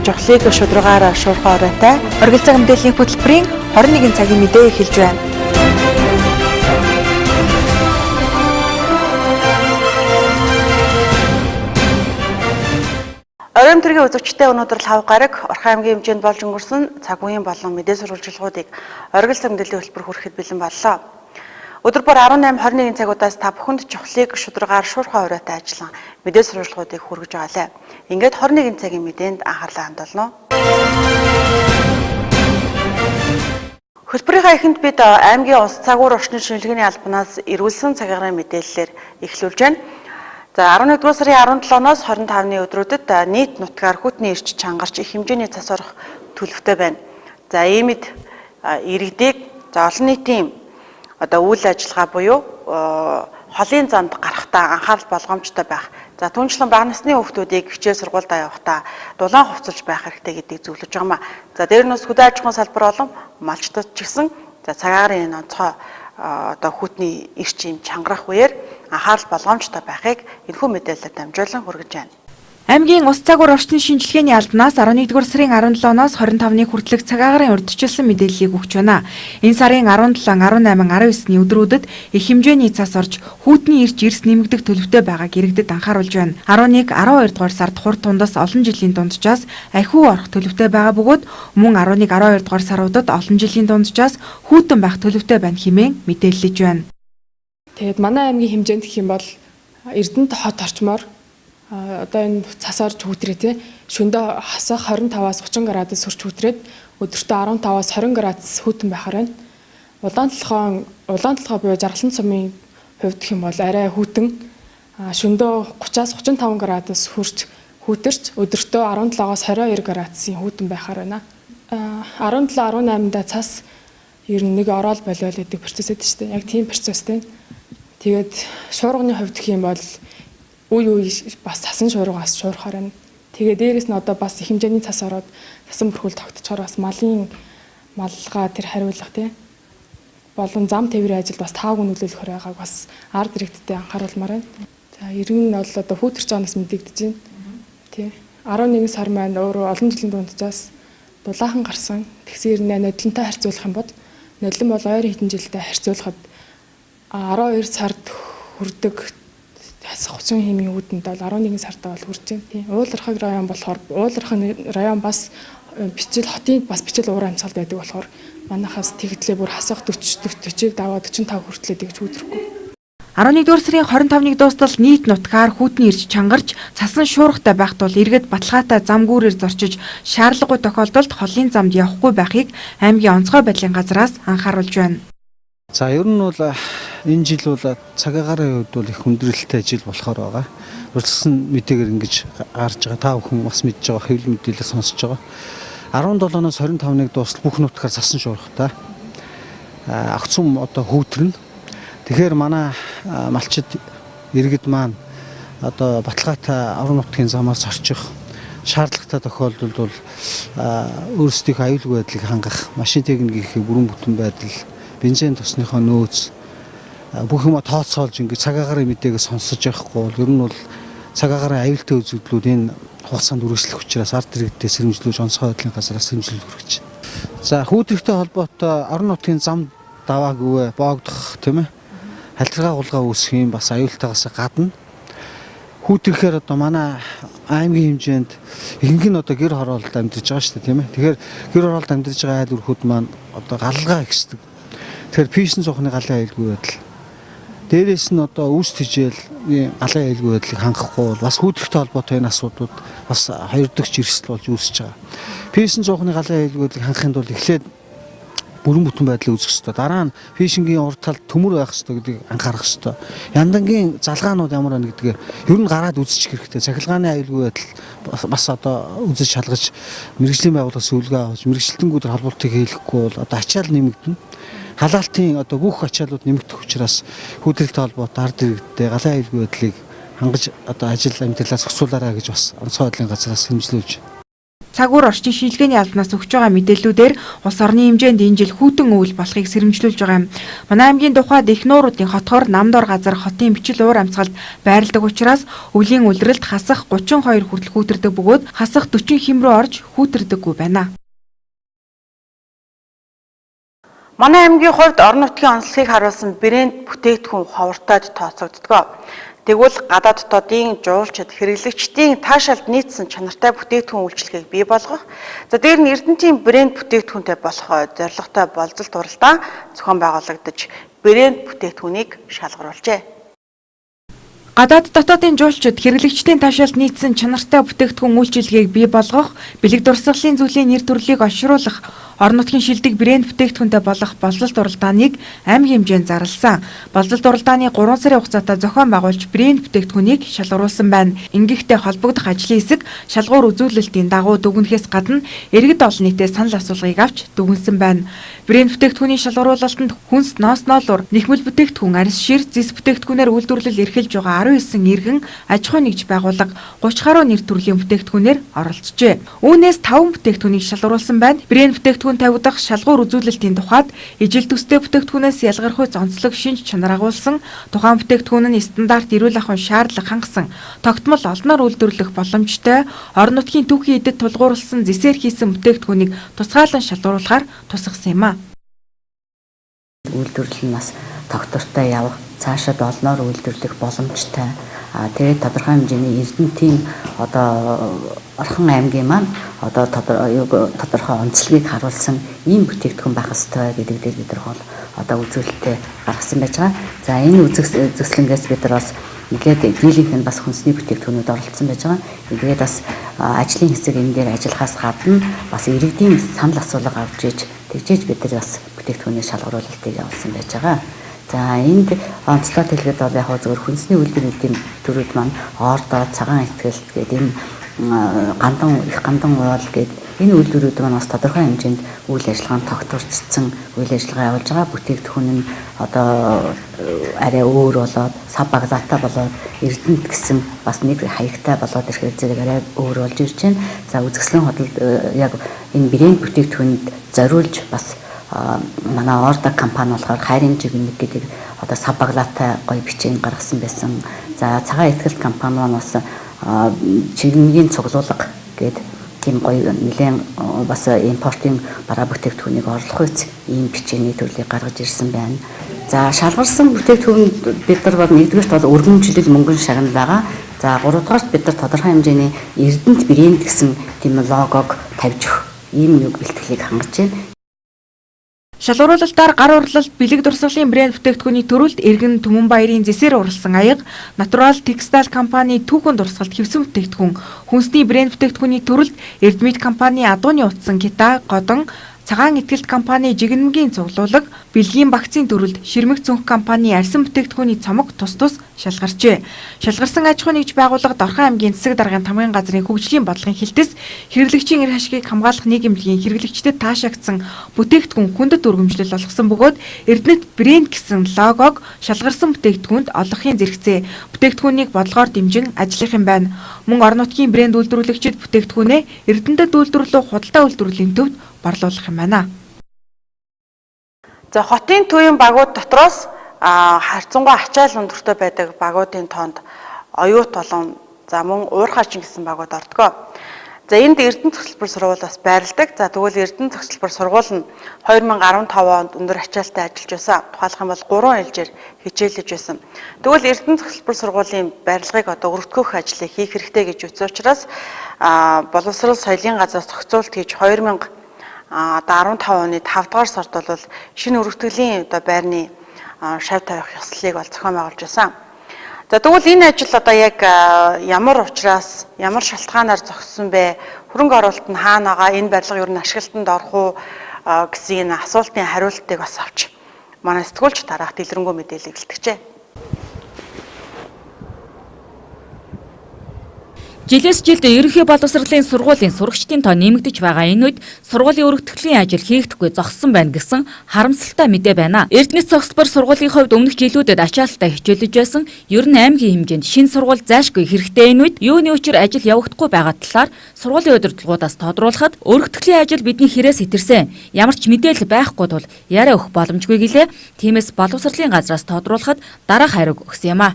Жохлыг шударгаар шуурхай оройтой оргил цаг мэдээллийн хөтөлбөрийн 21 цагийн мэдээ эхэлж байна. Оройн төргийн үзэгчтэй өнөөдөр л 5 гараг Орхон аймгийн хэмжээнд болж өнгөрсөн цаг үеийн болон мэдээ сурвалжлагуудыг оргил цаг мэдээллийн хөтөлбөр хүрэхэд бэлэн боллоо. Өдөр бүр 18-21 цагуудаас та бүхэнд жохлыг шударгаар шуурхай оройтой ажиллан мэдээ сурвалжлагуудыг хүргэж байгаа лээ. Ингээд 21 цагийн мэдээнд анхаарлаа хандуулно. Хөтөлбөрийнхаа эхэнд бид аймгийн ус цагуур орчны шинжилгээний албанаас эрүүлсэн цагаараа мэдээллээр эхлүүлж байна. За 11 дугаар сарын 17-ноос 25-ны өдрүүдэд нийт нутгаар хүтний эрч чангарч их хэмжээний цас орох төлөвтэй байна. За иймд иргэдийг олон нийтийн үйл ажиллагаа буюу холын замд гарахдаа анхаарал болгоомжтой байх. За түншлэн бага насны хүүхдүүдийг хичээл сургуультай явахдаа дулаан хувцалж байх хэрэгтэй гэдгийг зөвлөж байгаамаа. За дээр нь хөдөө аж ахуйн салбар болон малчдад ч гэсэн цагаагаар энэ онцгой хүтний эрчим чангарах үеэр анхаарал болгоомжтой байхыг энэхүү мэдээлэлээр дамжуулан хүргэж байна. Аймгийн ус цагуур орчны шинжилгээний албанаас 11 дугаар сарын 17-ноос 25-ны хүртэлх цагаагарын урьдчилсан мэдээллийг өгч байна. Энэ сарын 17, 18, 19-ний өдрүүдэд их хэмжээний цас орж хүүтний эрч эрс нэмэгдэх төлөвтэй байгааг иргэдэд анхааруулж байна. 11, 12 дугаар сард хурд тундас олон жилийн дунджаас ахиу орох төлөвтэй байгаа бөгөөд мөн 11, 12 дугаар саруудад олон жилийн дунджаас хүүтэн байх төлөвтэй байна хэмээн мэдээлж байна. Тэгээд манай аймгийн хэмжээнд гэх юм бол Эрдэнэт хот орчмоор одоо энэ цас орж хүүтрээ тий шөндөө хасах 25-аас 30 градус хүрч хүүтрээд өдөртөө 15-аас 20 градус хүүтэн байхаар байна. Улаан толгой буюу жаргалан цумын хувьд гэх юм бол арай хүүтэн шөндөө 30-аас 35 градус хүрч хүүтэрч өдөртөө 17-аас 22 градусын хүүтэн байхаар байна. 17-18-да цас ер нь нэг ороод болиол гэдэг процесс байдаг шүү дээ. Яг тийм процесстэй. Тэгээд шуурганы хувьд гэх юм бол үе бас цасан шуургаас шуурхаар байна. Тэгээ дээрэс нь одоо бас их хэмжээний цас ороод цасан бүрхүүл тогтцохоор бас маллага тэр хариулга тий болон зам тээврийн ажил бас таагүй нөлөөлөх байгааг бас ард иргэдтэй анхааруулмаар байна. За иргэн нь бол одоо хүүтэрч байгаанаас мэдэгдэж байна. Тий 11 сар маань өөрөө олон жилийн дунджаас дулаахан гарсан. Тэгсээр нодлонтой харьцуулах юм бол нодлон бол ойр хэдэн жилдээ харьцуулахад 12 сард хүрдэг хасах 30 хэмийн үүдэнд бол 11 сартаа бол хүрч байна. Тийм. Уулархаг район болохоор уулархаг район бас бичил хотын бас бичил уур амьсгал байдаг болохоор манайхаас тэгдлээ бүр хасах 40-40-ийг даваа 45 хүртлээ тэгж хүдрэхгүй. 11 дугаар сарын 25-ныг дуустал нийт нутгаар хүүтний эрч чангарч цасан шуурхтай байх тул иргэд баталгаатай зам гүүрээр зорчиж шаардлагагүй тохиолдолд холын замд явахгүй байхыг аймгийн онцгой байдлын газраас анхааруулж байна. За ер нь бол энэ жил бол цагаагарын хувьд бол их хүндрэлтэй жил болохоор байгаа. Урьдчилсан мэдээгээр ингэж гарч байгаа. Та бүхэн бас мэдж байгаа, хэвлэл мэдээлэл сонсож байгаа. 17-оос 25-ныг дуустал бүх нутгаар цасан шуурхтай. Агцум одоо хүүтрэн. Тэгэхээр манай малчид иргэд маань одоо баталгаатай аврам нутгийн замаар зорчих шаардлагатай тохиолдолд бол өөрсдийнхөө аюулгүй байдлыг хангах, машин техникийн бүрэн бүтэн байдал, бензин тосныхоо нөөц бүх юм тооцоолж ингээд цагаагарын мэдээгээ сонсож явахгүй бол ер нь бол цагаагарын аюултай үзэгдлүүд энэ хугацаанд үргэлжлэх учраас ард иргэдтэй сэрэмжлүүлж онцгой байдлын газраас сэрэмжлэл хүргэж байна. За хүүтрэгтэй холбоотой орон нутгийн зам даваагүй боогдох тийм ээ халдваргаа гулгаа үүсэх юм бас аюултайгаас гадна хүүтрэхээр одоо манай аймгийн хэмжээнд ихэнх нь одоо гэр хороололд амьдарч байгаа шүү дээ тийм ээ. Тэгэхээр гэр хороололд амьдарч байгаа айл өрхүүд маань одоо галгаа ихсдэг. Тэгэхээр пишн цохны галын аюулгүй байдал. Дээрээс нь одоо үүс тижэл галын аюулгүй байдлыг хангахгүй бол бас хүүтрэгтэй холбоотой энэ асуудлууд бас хоёр дахь эрсдэл болж үүсэж байгаа. Пишн цохны галын аюулгүй байдлыг хангахын тулд эхлээд бүрэн бүтэн байдлыг үзэх ёстой. Дараа нь фишингийн урд талд төмөр байх ёстой гэдгийг анхаарах ёстой. Яндангийн залгаанууд ямар байна гэдгийг ер нь гараад үзчих хэрэгтэй. Цахилгааны аюулгүй байдал бас одоо үзэж шалгаж мэрэгжлийн байгууллагаас үлгээ авч мэрэгчлэлтэнгүүдээр холбоотыг хийлгэхгүй бол одоо ачаал нэмэгдэнэ. Халаалтын одоо бүх ачаалууд нэмэгдэх учраас хүүтрэлтэй холбоотой ард иргэдтэй галын аюулгүй байдлыг хангаж одоо ажил амьдралаас зохицуулаарай гэж бас онцгой байдлын газраас хэмжлүүлж. цаг үр орчин шинжилгээний албанаас өгч байгаа мэдээллүүдээр улс орны хэмжээнд энэ жил хүйтэн өвөл болохыг сэрэмжлүүлж байгаа юм. Манай аймгийн тухайд их нууруудын хотхоор намдор газар хотын бичил уур амьсгалд байрладаг учраас өвлийн улиралд хасах 32 хүртэл хүүтэрдэг бөгөөд хасах 40 хэм рүү орж хүүтэрдэггүй байна. Манай аймгийн хувьд орон нутгийн онцлогийг харуулсан брэнд бүтээгдэхүүн ховортойд тооцогддог. Тэгвэл гадаад дотоодын жуулчид хэрэглэгчдийн таашаалд нийцсэн чанартай бүтээгдэхүүн үйлчилгээг бий болгох, дээр нь Эрдэнэтийн брэнд бүтээгдэхүүнтэй болох зорилготой болцолт уралдаан зохион байгуулагдаж брэнд бүтээгдэхүүнийг шалгаруулжээ. Гадаад дотоодын жуулчид хэрэглэгчдийн таашаалд нийцсэн чанартай бүтээгдэхүүн үйлчилгээг бий болгох, бэлэг дурсгалын зүйлийн нэр төрлийг олшруулах, орон нутгийн шилдэг брэнд бүтээгдэхүүнтэй болох болцолт уралдааныг аймгийн хэмжээнд зарласан. Болцолт уралдааны 3 сарын хугацаатай зохион байгуулж брэнд бүтээгдэхүүнийг шалгаруулсан байна. Ингэхдээ холбогдох ажлын хэсэг шалгуур үзүүлэлтийн дагуу дүгнэхээс гадна иргэд олон нийтэд санал асуулгыг авч дүгнсэн байна. Брэнд бүтээгдэхүүний шалгаруулалтанд хүнс, ноос ноолуур, нэхмэл бүтээгдэхүүн, арьс шир, зис бүтээгдэхүүнээр үйлдвэрлэл эрхэлж байгаа 19 иргэн аж ахуй нэгж байгууллага 30 гаруй нэр төрлийн бүтээгдэхүүнээр оролцжээ. Үүнээс 5 бүтээгдэхүүнийг шалгаруулсан байна. Брэнд бүтээгдэхүүн тавигдах шалгуур үзүүлэлтийн тухайд ижил төстэй бүтээгдэхүүнээс ялгархуйц онцлог шинж чанар агуулсан, тухайн бүтээгдэхүүн нь стандарт эрүүл ахуйн шаардлага хангасан, тогтмол олноор үйлдвэрлэх боломжтой, орон нутгийн түүхийн эдэд тулгуурласан зэсээр хийсэн бүтээгдэхүүнийг тусгаалan шалгаруулахаар тусгасан юм а. Үйлдвэрлэл нь бас тогтвортой явах, цаашаад олноор үйлдвэрлэх боломжтой. Тэгээд тодорхой хэмжээний Эрдэнэтийн Орхон аймгийн маань тодорхой онцлогийг харуулсан ийм бүтээгдэхүүн байх ёстой гэдэг дээр бид нар үзүүлэлтээ гаргасан байж байгаа. За энэ үзэсгэлэнгээс бид нар бас нэлээд дийлийнх нь бас хүнсний бүтээгдэхүүнүүд оролцсон байж байгаа. Тэгээд бас ажлын хэсэг энэ дээр ажиллахаас гадна бас иргэдийн санал асуулга авч иж тэгжээж бид нар бас бүтээгдэхүүний шалгаруулалтыг явуулсан байж байгаа. За энд онцлог хэлгээд бол яг зөвхөн хүнсний үйлдвэрийн төрүүд маань ордоо, цагаан ихтгэлт гэдэг энэ гандан уул гэдэг энэ үйлдвэрүүд маань бас тодорхой хэмжээнд үйл ажиллагаанд тогтворцсон үйл ажиллагаа явуулж байгаа. Бүтээгдэхүүн нь арай өөр болоод сав баглаатай болоод Эрдэнэт гэсэн бас нэг хаягтай болоод ирэхээр зэрэг арай өөр болж ирж байна. За үзэсгэлэн хөдөлд яг энэ брэнд бүтээгдэхүүнд зориулж бас манай орда компани болохоор хайрын жигнэг гэдэг сав баглаатай гоё бичиг гаргасан байсан. За цагаан ихтгэлт компани маань бас чигнэгийн цуглуулга гэдэг тийм гоё нэлээд бас импортын бараа бүтээгдэхүүнийг орлох үс ийм бичээний төрлийг гаргаж ирсэн байна. За шалгарсан бүтээгдэхүүн бид нар бол нэгдүгээрт бол өргөмжлөл мөнгөн шагнал байгаа. За гуравдугаарт бид нар тодорхой хэмжээний Эрдэнэт брэнд гэсэн тийм логог тавьж өгөх ийм нэг бэлтгэлийг хангаж байна. Шалгаруулалтаар гар урлалт, бэлэг дурсгалын брэнд бүтээгдэхүүний төрөлд Эргэн Түмэнбаярын зэсээр уралсан аяга, Натурал Текстайл компани түүхэн дурсгалт хэвсэн бүтээгдэхүүн, хүнсний брэнд бүтээгдэхүүний төрөлд Эрдмит компани адууны утсан гита, годон, цагаан итгэлт компани жигнэмгийн цуглуулга, бэлгийн багцын төрөлд Ширмэг цүнх компани арьсан бүтээгдэхүүний цомог тус шалгарчээ. Шалгарсан аж ахуй нэгж байгууллагад Орхон аймгийн засаг даргын тамгын газрын хөгжлийн бодлогын хилтэс хэрэглэгчийн эрх ашгийг хамгаалах нийгэмлэгийн хэрэглэгчдэд таашаагдсан бүтээгдэхүүн хүндэт өргөмжлөл олгосон бөгөөд Эрдэнэт брэнд гэсэн логог шалгарсан бүтээгдэхүүнд олгохын зэрэгцээ бүтээгдэхүүнийг бодлогоор дэмжин ажиллах юм байна. Мөн орон нутгийн брэнд үйлдвэрлэгчид бүтээгдэхүүнээ Эрдэнэтэд үйлдвэрлэх худалдаа үйлдвэрлэлийн төвд борлуулах юм байна. За хотын төвийн багууд дотроос харьцангуй ачаал өндөртэй байдаг багуудын тоонд оюут болон мөн уурхаачин гэсэн багууд ордог. За энд Эрдэнэт цогцлбор сургууль бас байрладаг. За тэгвэл Эрдэнэт цогцлбор сургууль нь 2015 онд өндөр ачаалтай ажиллаж байсан. Тухайлх юм бол 3 ээлжээр хичээлж байсан. Тэгвэл Эрдэнэт цогцлбор сургуулийн барилгыг өргөдгөх ажлыг хийх хэрэгтэй гэж үзсэн учраас боловсрол соёлын газраас зохицуулт хийж 2015 оны 5 дугаар сард бол шинэ өргөтгөлийн байрны шав тавих ёслолыг зохион байгуулж байсан. За тэгвэл энэ ажил яг ямар учраас ямар шалтгаанаар зогссон бэ? Хөрөнгө оруулалт нь хаана байгаа? Энэ барилга ер нь ашиглалтанд орох уу гэсэн энэ асуултын хариултыг бас авч манай сэтгүүлч дараах дэлгэрэнгүй мэдээлэл илтгэжээ. Жилээс жилд ерөнхий боловсролын сургуулийн сурагчдын тоо нэмэгдэж байгаа энэ үед сургуулийн өргөтгөлийн ажил хийгдэхгүй зогссон байна гэсэн харамсалтай мэдээ байна. Эрдэнэт цогцлбор сургуулийн хувьд өмнөх жилүүдэд ачаалттай хичээлж байсан ер нь аймгийн хэмжээнд шинэ сургууль заашгүй хэрэгтэй энэ үед юуны учир ажил явагдахгүй байгаа талаар сургуулийн удирдлагуудаас тодруулахад өргөтгөлийн ажил бидний хэрээс хэтэрсэн. Ямар ч мэдээлэл байхгүй тул яриа өгөх боломжгүй гэлээ. Тиймээс боловсролын газраас тодруулахад дараах хариуг өгсөн юм а.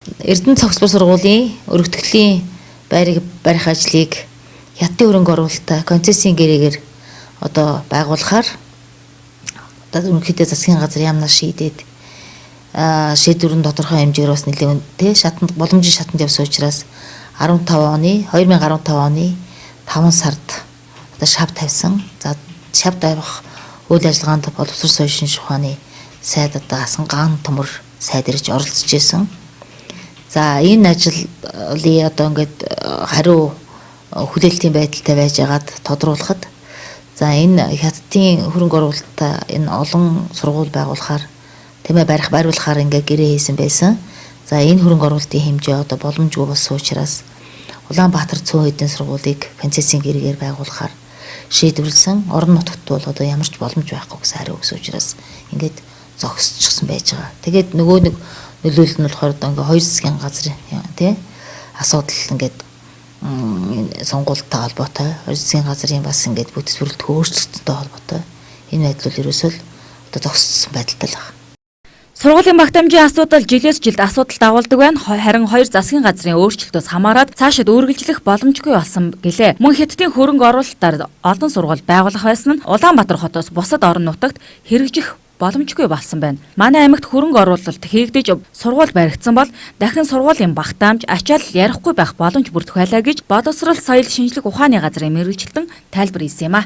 Эрдэнэт цогцлбор сургуулийн өргөтгөлийн байрыг барих ажлыг хятадын хөрөнгө оруулалттай концессийн гэрээгээр одоо байгуулахаар одоо ерөнхийдөө засгийн газар яамнаас шийдээд шийдвэрэн тодорхой хэмжээгээр бас нэлээд шатанд боломжийн шатанд явсан учраас 2015 оны 5 сард одоо шав тавьсан. За шав тавих үйл ажиллагаанд боловсрол соёлын шинжилгээ ухааны сайд одоо Асан Гаан Төмөр сайд ирж оролцож байсан. За энэ ажлын одоо ингээд хариу хүлээлтийн байдалтай байж байгаад тодруулахад за энэ хятадын хөрөнгө оруулалттай энэ олон сургууль байгуулахаар тэмээ бариулахаар ингээд гэрээ хийсэн байсан. За энэ хөрөнгө оруулалтын хэмжээ одоо боломжгүй болсон учраас Улаанбаатар цөөн эдийн сургуулийг концессийн гэрээгээр байгуулахаар шийдвэрлсэн. Орон нутагт бол одоо ямар ч боломж байхгүй гэсэн хариу өгсөн учраас ингээд зогсчихсон байж байгаа. Тэгээд нөгөө нэг нөлөөлөл нь болохоор ингээ хоёр засгийн газрын тий асуудал ингээд сонгуультай холбоотой хоёр засгийн газрын бас ингээд бүтцбэрлэлт өөрчлөлттэй холбоотой энэ байдал бол ерөөсөө л одоо зогссон байдалтай л байна. Сургуулийн багтаамжийн асуудал жилээс жилд асуудал дагуулдаг байна. Харин хоёр засгийн газрын өөрчлөлтөөс хамаарат цаашид үргэлжлэх боломжгүй болсон гэлээ. Мөн хятадын хөрөнгө оруулалтаар олон сургууль байгуулах байсан нь Улаанбаатар хотоос бусад орон нутагт хэрэгжих боломжгүй болсон байна. Манай аймагт хөрөнгө оруулалт хийгдэж сургууль баригдсан бол дахин сургуулийн багтаамж ачаал ярихгүй байх боломж бүрдэх байлаа гэж боловсрол соёл шинжилгээ ухааны газрын мэргэжилтэн тайлбар хийсэн юм а.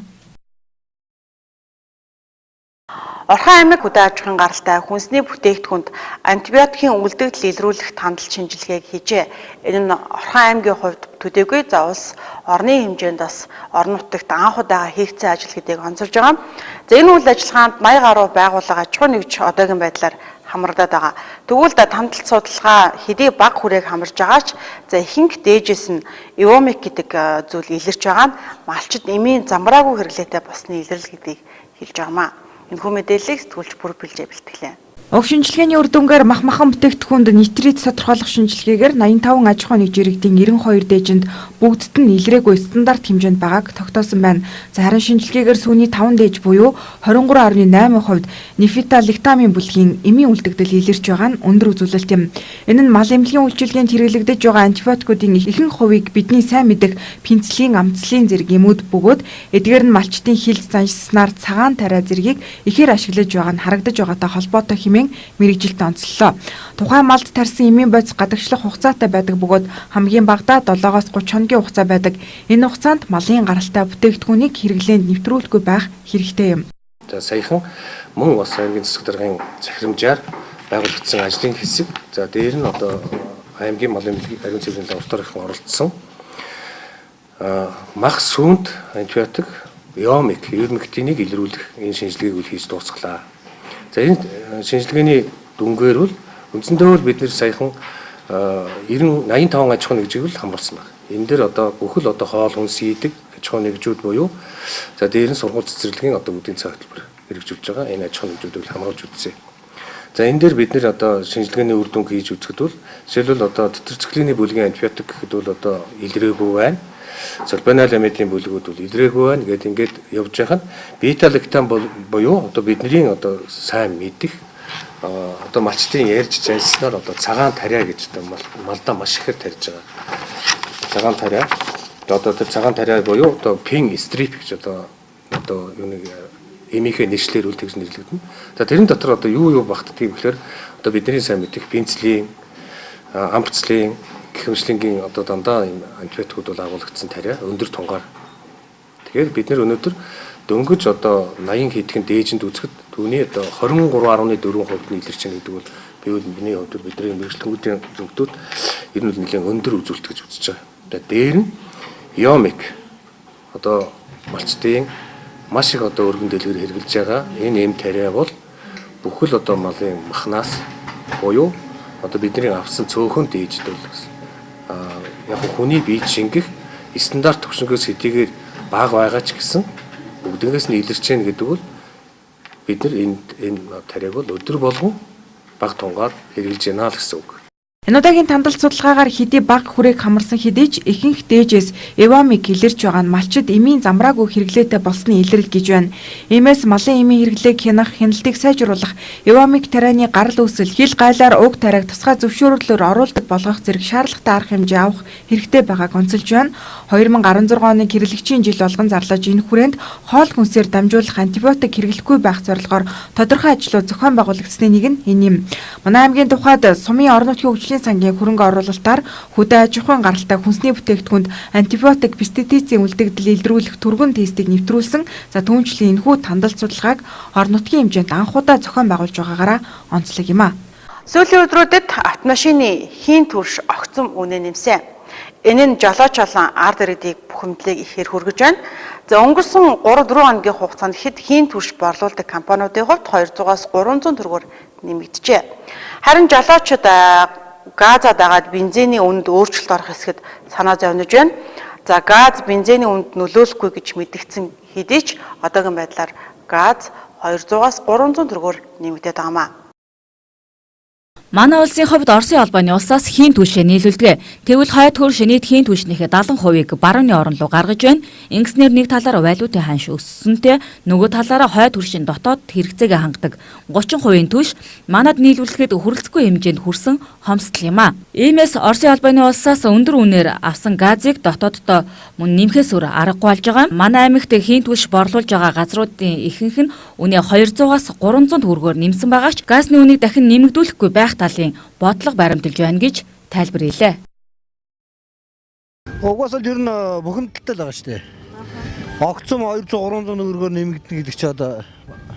Орхон аймаг хөдөө аж ахуйн гаралтай хүнсний бүтээгдэхүүнд антибиотикийн үлдэгдэл илрүүлэх тандал шинжилгээг хийжээ. Энэ нь Орхон аймгийн хувьд төдийгүй за улс орны хэмжээнд бас орон нутагт анх удаага хийгдсэн ажил гэдгийг онцолж байгаа. За энэ үйл ажиллагаанд 80 гаруй байгууллага аж ахуйн нэгж одоогийн байдлаар хамрагдаад байгаа. Тэгвэл тандалт судалгаа хэдий бага хүрээг хамарж байгаач за ихэнх дээжээс нь эвомик гэдэг зүйл илэрч байгаа нь малчид эмийн замбраагүй хэрэглээтэй болсны илрэл гэдгийг хэлж байгаамаа. Энэхүү мэдээллийг сэтгүүлч бүр бэлжээ бэлтгэлээ. Уг шинжилгээний үр дүнгээр махмахан бүтээгдэхүүнд нитрит тодорхойлох шинжилгээгээр 85 аж ахуйн нэгж иргэдийн 92 дээжинд бүгдд нь илрээгүй стандарт хэмжээнд байгааг тогтоосон байна. За харин шинжилгээгээр сүүний 5 дээж буюу 23.8% нефиталектамин бүлгийн эмийн үлдэгдэл илэрч байгаа нь өндөр үзүүлэлт юм. Энэ нь мал эмнэлгийн үйлчилгээнд хэрэглэгдэж байгаа антибиотикуудын ихэнх хувийг бидний сайн мэдэх пенициллин, амцлин зэрэг эмүүд бөгөөд эдгээр нь малчдын хилд заншснаар цагаан тариа зэргийг ихээр ашиглаж байгаа нь харагдаж байгаатай холбоотой мэргэжилт онцлоо. Тухайн малд тарьсан эмийн бодис гадагшлах хугацаатай байдаг бөгөөд хамгийн багадаа 7-оос 30 хоногийн хугацаа байдаг. Энэ хугацаанд малын гаралтай бүтээгдэхүүнийг хэрэглээнд нэвтрүүлгүй байх хэрэгтэй юм. За саяхан мөн бас аймгийн засаг даргын захирамжаар байгуулагдсан ажлын хэсэг. За дээр нь одоо аймгийн малын ариун цэврийн лаборатори их оролцсон. Мах сүүнд антибиотик, эомик, ерөнхийднийг илрүүлэх энэ шинжилгээг хийж дуусглаа. За энэ шинжилгээний дүнгээр бол үндсэндээ бид нэр саяхан 85 аж ахуйн нэгжийг л хамруулсан байна. Энэ дээр одоо бүхэл одоо хоол хүнс ийдэг аж ахуйн нэгжүүд буюу за дээр нь сургууль цэцэрлэгийн одоо үүдийн цаг хөтөлбөр хэрэгжүүлж байгаа энэ аж ахуйн нэгжүүдийг хамруулж үзсэн. За энэ дээр бид нэр одоо шинжилгээний үр дүнг хийж үзэхэд бол жишээлбэл одоо дотор цэцэрлэгийн бүлгийн антибиотик гэхэд бол одоо илрээгүй байна. Сульфаниламидын бүлгүүд бол илрээгүй байна. Ингээд явж байхад бета-лактам буюу одоо бидний одоо сайн мэдих одоо малчдын ярьж жанснаар одоо цагаан тариа гэж одоо малдаа маш ихээр тарьж байгаа. Цагаан тариа одоо тэр цагаан тариа буюу одоо пин стрип гэж одоо юуныг эмийнхээ нэшлэрүүл тэгж нэрлэгдэнэ. За тэрэн дотор одоо юу багтдгийг гэхээр одоо бидний сайн мэдих пенициллин, ампцлин хэмжлэнгийн одоо дандаа энэ антибиотикууд бол агуулгдсан тариа өндөр тунгаар. Тэгэхээр бид нэр өнөөдөр дөнгөж одоо 80 хэдхэн дээжинд үзэхэд түүний одоо 23.4% нь илэрч байгаа гэдэг бол бидний хувьд бидний мэрэгчлэгүүдийн зөвлөдүүд ер нь нэлээд өндөр үзүүлэлт гэж үзэж байгаа. Тэгээд дээр нь эомик одоо малчдын маш их одоо өргөн дэлгэр хэрэгжилж байгаа энэ эм тариа бол бүхэл одоо малын махнаас буюу одоо бидний авсан цөөхөн дээжд бол яг хүний биед шингэх стандарт төвшнгөөс хэдийгээр бага байгаа ч гэсэн бүгднээс нь илэрч гэнэ гэдэг бол бид нар энэ тариаг бол өдөр болгон бага тунгаар хэрэгжилж яана л гэсэн үг. Энэ удаагийн тандалт судалгаагаар хэдий бага хүрээг хамарсан хэдий ч ихэнх дээжээс эвамиг илэрч байгаа нь малчид эмийн замраагүй хэрэглээтэй болсны илрэл гэж байна. Иймээс малын эмийн хэрэглээг хянах, хяналтыг сайжруулах, эвамиг тарианы гарал үүсэл, хил гайлаар уг тариаг тусгай зөвшөөрлөөр оруулдаг болгох зэрэг шаардлагатай арга хэмжээ авах хэрэгтэй байгааг онцолж байна. 2016 оны хэрэглэгчийн жил болгон зарлаж энэ хүрээнд хоол хүнсээр дамжуулах антибиотик хэрэглэхгүй байх зорилгоор тодорхой ажлууд зохион байгуулагдсны нэг нь энэ юм. Манай аймгийн тухайд сумын орон нутгийн хөгжлийн сангийн хөрөнгө оруулалтаар хөдөө аж ахуйн гаралтай хүнсний бүтээгдэхүүнд антибиотик, пестицидийн үлдэгдэл илрүүлэх түргэн тестийг нэвтрүүлсэн. За түүнчлэн энэхүү тандалт судалгааг орон нутгийн хэмжээнд анх удаа зохион байгуулж байгаагаараа онцлог юм а. Сүүлийн өдрүүдэд автомашины хийн турш огцом үнэ нэмсэн. Энэ нь жолооч болон ард иргэдийг бухимдлыг ихээр хүргэж байна. За өнгөрсөн 3-4 хоногийн хугацаанд хэд хийн турш борлуулдаг компаниудын хувьд 200-аас 300 төгрөгөөр нэмэгджээ. Харин жолоочид газад агаад бензиний үнэнд өөрчлөлт орох хэсгэд санаа зовниж байна. За газ бензиний үнэнд нөлөөлөхгүй гэж мэдгдсэн хэдий ч одоогийн байдлаар газ 200-аас 300 төгрөгөөр нэмэгдээд байгаа маа. Манай улсын хувьд Оросын холбооны улсаас хийн түвшээ нийлүүлдэг. Тэгвэл хойд хөрш нийт хийн түвшнийхээ 70% барууны орн руу гаргаж байна. Ингэснээр нэг талаараа валютын ханш өссөнтэй, нөгөө талаараа хойд хөршийн дотоод хэрэгцээгээ хангадаг 30% түвш манад нийлүүлэхэд хүрэлцэхгүй хэмжээнд хүрсэн хомсдол юм а. Иймээс Оросын холбооны улсаас өндөр үнээр авсан газыг дотооддоо мөн нэмэхээс өөр аргагүй болж байгаа. Манай аймагт хийн түвш борлуулж байгаа газруудын ихэнх нь үнэ 200-аас 300 төгрөгөөр нэмсэн байгаа ч газны үнийг дахин нэмэгдүүлэхгүй байх талын бодлого баримталж байна гэж тайлбарлалээ. Угсаал ер нь бухимдалтай л байгаа шүү дээ. Огцом 200-300 төгрөгөөр нэмэгдэнэ гэдэг чи одоо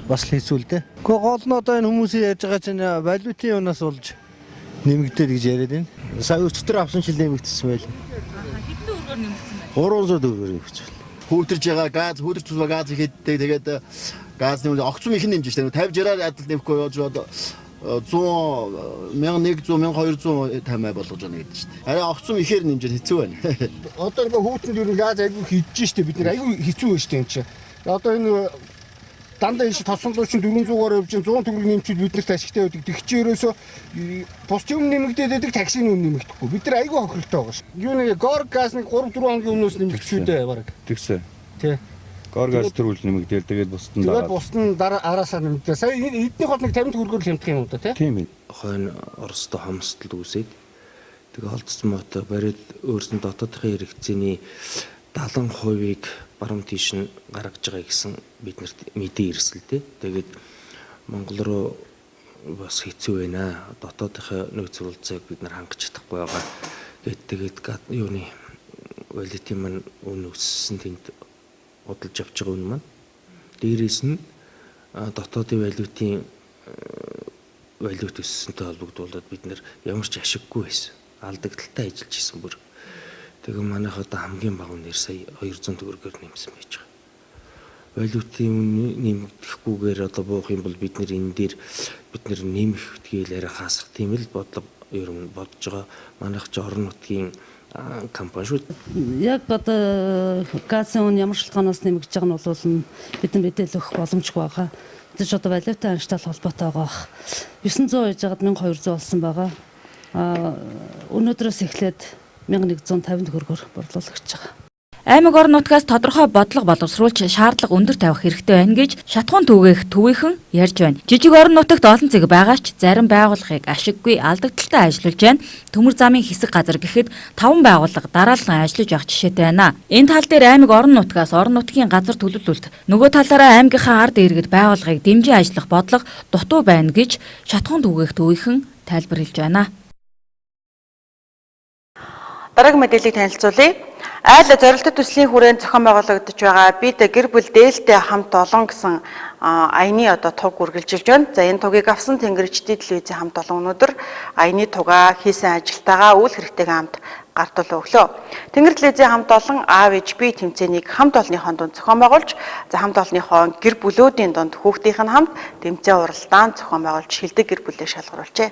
бас хэцүү л дээ. Гэхдээ гол нь одоо энэ хүмүүсийн яаж байгаа чинь валютын юунаас болж нэмэгдээд гэж яриад байна. Сая өчтөр авсан жил нэмэгдсэн байл. Хэдэн төгрөгөөр нэмэгдсэн бэ? 300 төгрөгөөр нэмэгдсэн. Хөөтөрж байгаа газ, хөөтөрч байгаа газ ихэдтэй тэгээд газны үн огцом их нэмж штэ. 50-60-аар адил нэмэхгүй яаж одоо 100, 1100, 1200 тамай болгож байна гэдэг чинь. Арай огцом ихээр нэмжээ хэцүү байна. Одоо ингээ хүүтэнд юу газ айгүй хийж штэ бид нар айгүй хэцүү байна штэ энэ чинь. Одоо энэ дандаа энэ тослолоо чинь 400-аар явж 100 төгрөг нэмчихэд бид нарт ашигтай байдаг. Тэг чи ерөөсөө бус юм нэмэгдээд байдаг, таксины үн нэмэгдэхгүй. Бид нар айгүй хохиролтой байгаа ш. Юу нэг гор газ нэг 3-4 хоногийн өмнөөс нэмэгдчихүү дээ баг. Тэгсэн. Тий. Гор газ төрүүл нэмэгдээл тэгээд бусд нь дараа. Тэгээд бусд нь араасаа нэмэгдээ. Сая эднийх бол нэг 50 төгрөгөөр хэмтэх юм уу да тий? Тийм ээ. Хойно Оростой хомсдол үүсээд тэгээ олдсон мото бариад өөрсөн дотоодын хэрэгцээний 70%-ийг баруун тийш нь гаргаж байгаа гэсэн биднэрт мэдээ ирсэлтэй. Тэгээд Монгол руу бас хэцүү байна. Дотоодын нөөц сурвалжааг бид нар хангаж чадахгүй байгаа. Тэгээд юуны валютын маань үн өссөн тэнд бодолж авч байгаа үн маань. Дээрээс нь дотоодын валют өссөнтэй холбогдуулаад бид нар ямар ч ашиггүй байсан. Алдагдaltaй ажиллаж исэн бүр. Тэгээ манайх одоо хамгийн бага үнээр сая 200 төгрөгөөр нэмсэн байж байгаа. Валютын үн нэмэгдэхгүйгээр одоо буух юм бол бид нар энэ дээр бид нар нэмэх гэдгийг арай хаасах тийм л бодлого ер нь бодож байгаа. Манайх ч орон нутгийн компани шүү. Яг одоо газын үн ямар шалтгаанаас нэмэгдэж байгаа нь бол бид нар мэдээлэл өгөх боломжгүй байгаа. Тэд одоо валютын ханштай холбоотой байгаа. 900 байж байгаад 1200 болсон байгаа. Өнөөдрөөс эхлээд 1150 төгрөгөөр борлуулагч байгаа. Аймаг орон нутгаас тодорхой бодлого боловсруулж шаардлага өндөр тавих хэрэгтэй байна гэж шатхуун түгээх төвийнхэн ярьж байна. Жижиг орон нутагт олон зэг байгаа ч зарим байгууллагыг ашиггүй алдагдaltaй ажиллаж байна. Төмөр замын хэсэг газар гэхэд 5 байгууллага дараалан ажиллаж явах жишээтэй байна. Энэ тал дээр аймаг орон нутгаас орон нутгийн газар төлөвлөлт нөгөө талаараа аймгийнхаа ард иргэд байгууллагыг дэмжин ажиллах бодлого дутуу байна гэж шатхуун түгээх төвийнхэн тайлбарлаж байна. Дараагийн мэдээллийг танилцуулъя. Айл зорилттой төслийн хүрээнд зохион байгуулагдаж байгаа бид гэр бүл дээлтэй хамт олон гэсэн аяны туг үргэлжилж байна. За энэ тугийг авсан Тэнгэрчдийн телевизийн хамт олон өнөөдөр аяны тугаа хийсэн ажилтайгаа үйл хэрэгтэйгээ хамт гартуул өглөө. Тэнгэр телевизийн хамт олон аав ээж бие тэмцээнийг хамт олонныхон дунд зохион байгуулж, за хамт олонныхон гэр бүлүүдийн дунд хүүхдийн хамт тэмцээн уралдаан зохион байгуулж шилдэг гэр бүлээ шалгаруулжээ.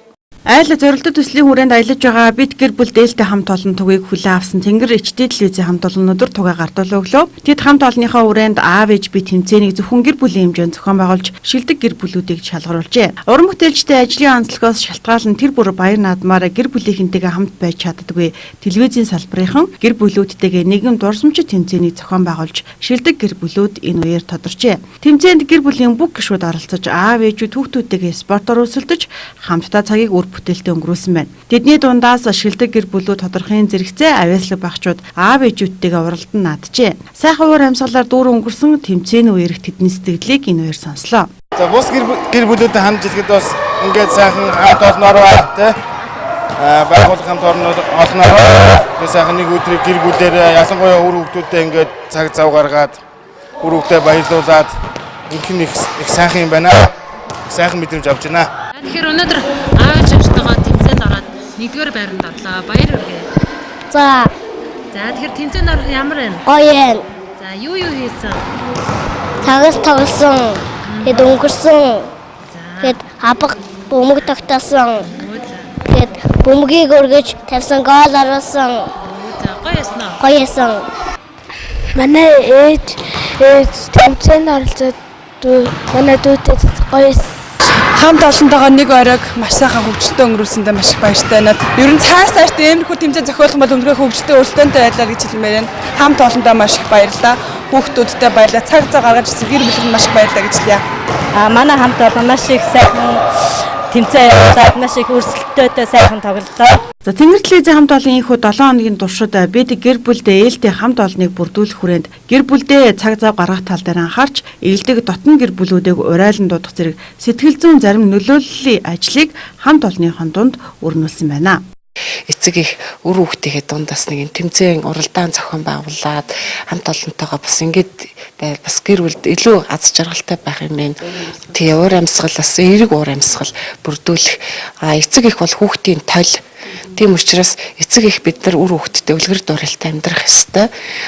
Айл зорилттой төслийн хүрээнд аялаж байгаа бид гэр бүл дээлтэй хамт олон тугийг хүлээн авсан Тэнгэр ичдээ телевизийн хамт олон өнөдөр тугаа гардуулаа өглөө. Тэд хамт олонныхоо хүрээнд аав ээж би тэмцээнийг зөвхөн гэр бүлийн хэмжээнд зохион байгуулж шилдэг гэр бүлүүдийг шалгаруулжээ. Уран бүтээлчтэй ажлын онцлогоос шалтгаалan тэр бүр баяр наадмаараа гэр бүлийнхэнтэйгээ хамт байж чаддаггүй телевизийн салбарынхан гэр бүлүүдтэйгээ нэгэн дурсамжит тэмцээнийг зохион байгуулж шилдэг гэр бүлүүд энэ үеэр тодорчээ. Тэмцээнд гэр бүлийн бүх гишүүд оролцож аав ээжүүд хүүхдүүдтэйгээ спортоор өрсөлдөж хамтдаа цагийг бүтээлтэй өнгөрүүлсэн байна. Тэдний дундаас шилдэг гэр бүлүүд тодорхойн зэрэгцээ авьяаслаг багчууд аав ээжүүдтэйгээ уралдан нааджээ. Сайхан уур амьсгалаар дүүрэн өнгөрсөн тэмцээний үеэрх тэдний сэтгэлийг энэ үеэр сонслоо. За бус гэр бүлүүдэд хамт жилгэд бас ингээд сайхан хамт олноороо тий байгуулах хамт олноороо сайхан нэг өдрийг гэр бүлээр ялангуяа үр хүүхдүүдтэй ингээд цаг зав гаргаад үр хүүхдээ баярлуулад ингэн их сайхан юм байна. Сайхан мэдрэмж авч байна. Тэгэхээр өнөөдөр аав ээжтэйгээ тэмцээнд ороод нэгдүгээр байранд орлоо. Баяр хүргэе. За. Тэгэхээр тэмцээнд орох ямар вэ? Гоё. За юу хийсэн? Тагас тоглосон. Хэд өнгөрсөн. Хэд хабаг бөмбөг тогтоосон. Хэд бөмбөгийг өргөж тавьсан гол оруулсан. За гоёсэн уу? Гоёсэн. Манай ээж тэмцээнд оролцоод манай дүүтэй гоёсэн. Хамт олонтойгоо нэг оройг маш сайхан хөгжилтэй өнгөрүүлсэндээ маш их баяртай байна. Ер нь цааш иймэрхүү тэмцээн зохиолох бол өнөөдөр хөгжилтэй өрсөлдөөнтэй байлаа гэж хэлмээр байна. Хамт олонтоо маш их баярлалаа. Хүүхдүүдтэй баярлалаа. Цаг зав гаргаж ирсэн гэр бүлд маш их баярлалаа гэж хэлье. Манай хамт олон маш их сайхан тэмцээн маш их өрсөлдөөтэй сайхан тоглолоо. За Тэнгэр телевизийн хамт олон энхүү 7 хоногийн туршид бид гэр бүлдээ ээлтэй хамт олныг бүрдүүлэх хүрээнд гэр бүлдээ цаг зав гаргах тал дээр анхаарч ээлдэг дотн гэр бүлүүдийг урайлан дуудах зэрэг сэтгэл зүйн зарим нөлөөллийн ажлыг хамт олонныхон дунд өрнүүлсэн байна. Эцэг их үр хүүхдийнхээ дундаас нэг тэмцээн уралдаан зохион байгуулад хамт олонтойгоо бас ингэж бас гэр бүлд илүү аз жаргалтай байх юм байна. Тэгээ уур амьсгал бас эерэг уур амьсгал бүрдүүлэх эцэг их бол хүүхдийн тойл. Тийм учраас эцэг их бид нар үр хүүхдтэй үлгэр дуурайлтаа амьдрах ёстой.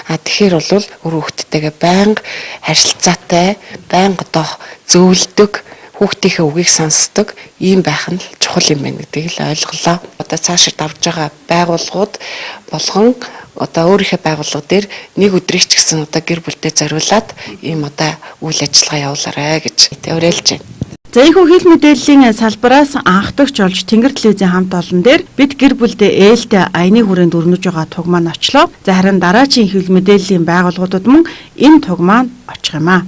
Тэгэхээр бол үр хүүхдтэйгээ байнга харилцаатай, байнга одоо зөөлдөг, хүүхдийнхээ үгийг сонсдог ийм байх нь чухал юм байна гэдгийг л ойлголоо. Одоо цаашид давж байгаа байгууллагууд болгон одоо өөрийнхөө байгууллага дээр нэг өдрийг ч гэсэн одоо гэр бүлдээ зориулаад ийм одоо үйл ажиллагаа явуулаарай гэж уриалж байна. За энэхүү хил мэдээллийн салбараас анхдагч олж Тэнгэр телевизийн хамт олон дээр бид гэр бүлдээ ээлтэй аяны хүрээнд өрнөж байгаа туг маань очлоо. За харин дараагийн хил мэдээллийн байгууллагуудад мөн энэ туг маань очих юм аа.